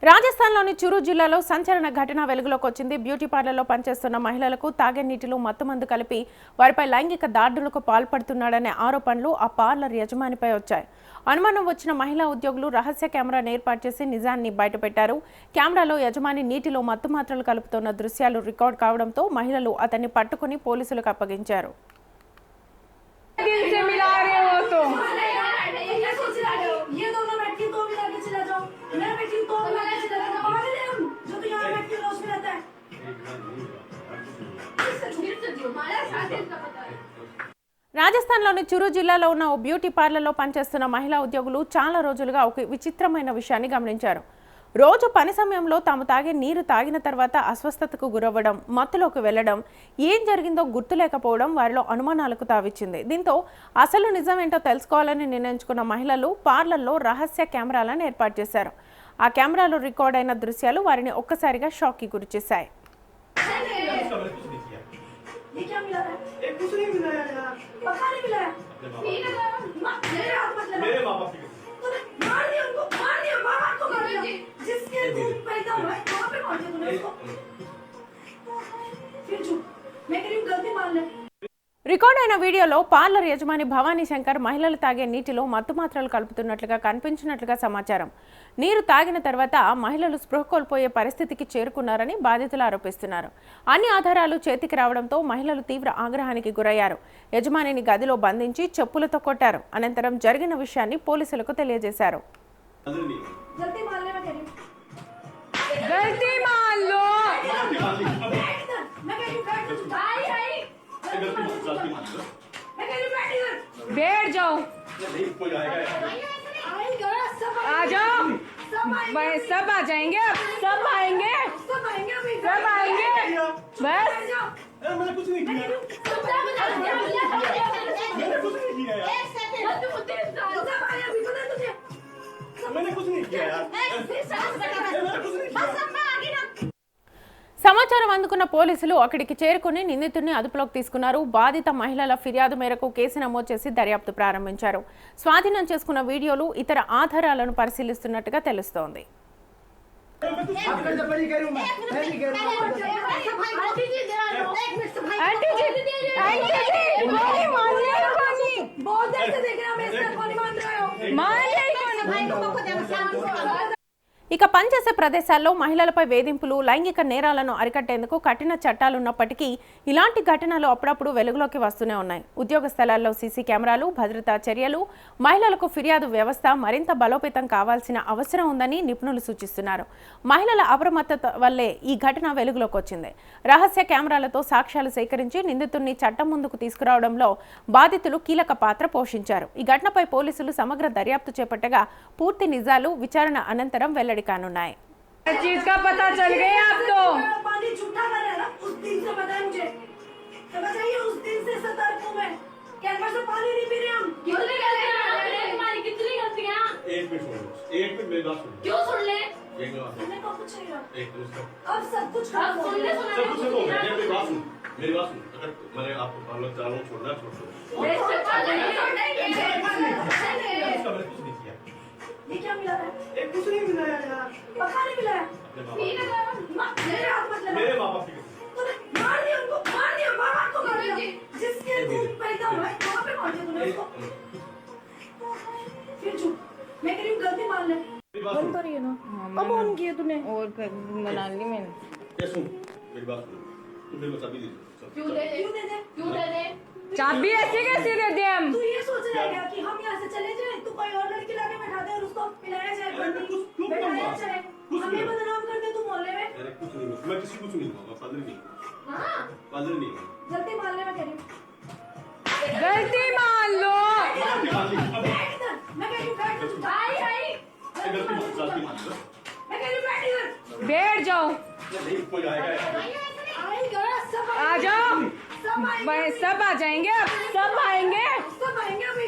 రాజస్థాన్లోని చురు జిల్లాలో సంచలన ఘటన వెలుగులోకి వచ్చింది. బ్యూటీ పార్లర్లో పనిచేస్తున్న మహిళలకు తాగే నీటిలో మత్తుమందు కలిపి వారిపై లైంగిక దాడులకు పాల్పడుతున్నాడనే ఆరోపణలు ఆ పార్లర్ యజమానిపై వచ్చాయి. అనుమానం వచ్చిన మహిళా ఉద్యోగులు రహస్య కెమెరాను ఏర్పాటు చేసి నిజాన్ని బయటపెట్టారు. కెమెరాలో యజమాని నీటిలో మత్తు మాత్రలు కలుపుతున్న దృశ్యాలు రికార్డ్ కావడంతో మహిళలు అతన్ని పట్టుకుని పోలీసులకు అప్పగించారు. రాజస్థాన్లోని చురు జిల్లాలో ఉన్న ఓ బ్యూటీ పార్లర్లో పనిచేస్తున్న మహిళా ఉద్యోగులు చాలా రోజులుగా ఒక విచిత్రమైన విషయాన్ని గమనించారు. రోజు పని సమయంలో తాము తాగే నీరు తాగిన తర్వాత అస్వస్థతకు గురవ్వడం, మత్తులోకి వెళ్లడం, ఏం జరిగిందో గుర్తులేకపోవడం వారిలో అనుమానాలకు తావిచ్చింది. దీంతో అసలు నిజమేంటో తెలుసుకోవాలని నిర్ణయించుకున్న మహిళలు పార్లర్లో రహస్య కెమెరాలను ఏర్పాటు చేశారు. ఆ కెమెరాలో రికార్డ్ అయిన దృశ్యాలు వారిని ఒక్కసారిగా షాక్కి గురిచేశాయి. రికార్డ్ అయిన వీడియోలో పార్లర్ యజమాని భవానీ శంకర్ మహిళలు తాగే నీటిలో మత్తు మాత్రలు కలుపుతున్నట్లుగా కనిపించినట్లుగా సమాచారం. నీరు తాగిన తర్వాత మహిళలు స్పృహ కోల్పోయే పరిస్థితికి చేరుకున్నారని బాధితులు ఆరోపిస్తున్నారు. అన్ని ఆధారాలు చేతికి రావడంతో మహిళలు తీవ్ర ఆగ్రహానికి గురయ్యారు. యజమానిని గదిలో బంధించి చెప్పులతో కొట్టారు. అనంతరం జరిగిన విషయాన్ని పోలీసులకు తెలియజేశారు. बैठ जाओ, आ जाओ, सब आ जाएंगे, सब आएंगे, सब आएंगे, बस। मैंने कुछ नहीं किया, मैंने कुछ नहीं किया यार। సమాచారం అందుకున్న పోలీసులు అక్కడికి చేరుకుని నిందితుడిని అదుపులోకి తీసుకున్నారు. బాధిత మహిళల ఫిర్యాదు మేరకు కేసు నమోదు చేసి దర్యాప్తు ప్రారంభించారు. స్వాధీనం చేసుకున్న వీడియోలు, ఇతర ఆధారాలను పరిశీలిస్తున్నట్టుగా తెలుస్తోంది. ఇక పనిచేసే ప్రదేశాల్లో మహిళలపై వేధింపులు, లైంగిక నేరాలను అరికట్టేందుకు కఠిన చట్టాలున్నప్పటికీ ఇలాంటి ఘటనలు అప్పుడప్పుడు వెలుగులోకి వస్తూనే ఉన్నాయి. ఉద్యోగ స్థలాల్లో సీసీ కెమెరాలు, భద్రతా చర్యలు, మహిళలకు ఫిర్యాదు వ్యవస్థ మరింత బలోపేతం కావాల్సిన అవసరం ఉందని నిపుణులు సూచిస్తున్నారు. మహిళల అప్రమత్తత వల్లే ఈ ఘటన వెలుగులోకి వచ్చింది. రహస్య కెమెరాలతో సాక్ష్యాలు సేకరించి నిందితుడిని చట్టం ముందుకు తీసుకురావడంలో బాధితులు కీలక పాత్ర పోషించారు. ఈ ఘటనపై పోలీసులు సమగ్ర దర్యాప్తు చేపట్టగా పూర్తి నిజాలు విచారణ అనంతరం వెల్లడి कानूनाए। चीज का पता चल गया आप तो पानी झूठा कर रहा है ना, उस दिन से बताया मुझे, तो बताइए उस दिन से सतर्क हूं मैं। कैंपर से पानी नहीं पी रहे हम। कितनी गलतियां हमारी, कितनी गलतियां। एक मिनट सुनो, एक मिनट मेरी बात सुनो। क्यों सुन ले? एक बात सुनने को कुछ नहीं रहा। एक दूसरा अब सब कुछ अब सुन ले, सब कुछ सुनो, मेरी बात सुनो, मेरी बात सुनो। अगर मैंने आपको पार्लर चालू छोड़ना छोड़ दो। इसका मैंने कुछ नहीं किया। ये क्या मिला है? एक कुछ नहीं मिलाया यार। पक्का नहीं मिला है? मेरे मेरे हाथ मत लगा। माँ बाप की तूने मार दिया उनको, मार दिया, माँ बाप को मार दिया। जिसके दूध पैदा हुआ है वहाँ पे मार दिया तूने उसको। फिर चुप, मैं कह रही हूँ गलती मान ले। बंद तो रही है ना, अब ऑन किया तूने। और बना ली मैंने। ये सुन, मेरी बात सुनो, तुम मेरे को चाबी दे दो। क्यों दे दे? क्यों दे दे? क्यों दे दे? चाबी ऐसे कैसे दे दे हम? तू ये सोच रहा है क्या कि हम यहाँ से चले जाएं, तू कोई और लड़की लाके बैठा दे और उसको पिलाया जाए, अरे कुछ क्यों बैठाया करूँगा? जाए, कुछ हमें नहीं। बदनाम कर दे तू मोहल्ले में। अरे कुछ नहीं, मैं किसी को नहीं कहूँगा, पादरी नहीं, हाँ? पादरी नहीं। गलती मान ले, मैं कह रही हूँ। गलती मान लो। बैठ इधर, मैं कह रही हूँ बैठ इधर। आई आई। गलती मान लो। मैं कह रही हूँ बैठ इधर। बैठ जाओ, नहीं कोई आएगा यार। आएगा, सब आ जाओ, सब आएंगे, सब आ जाएंगे, सब आएंगे। सब आएंगे अभी।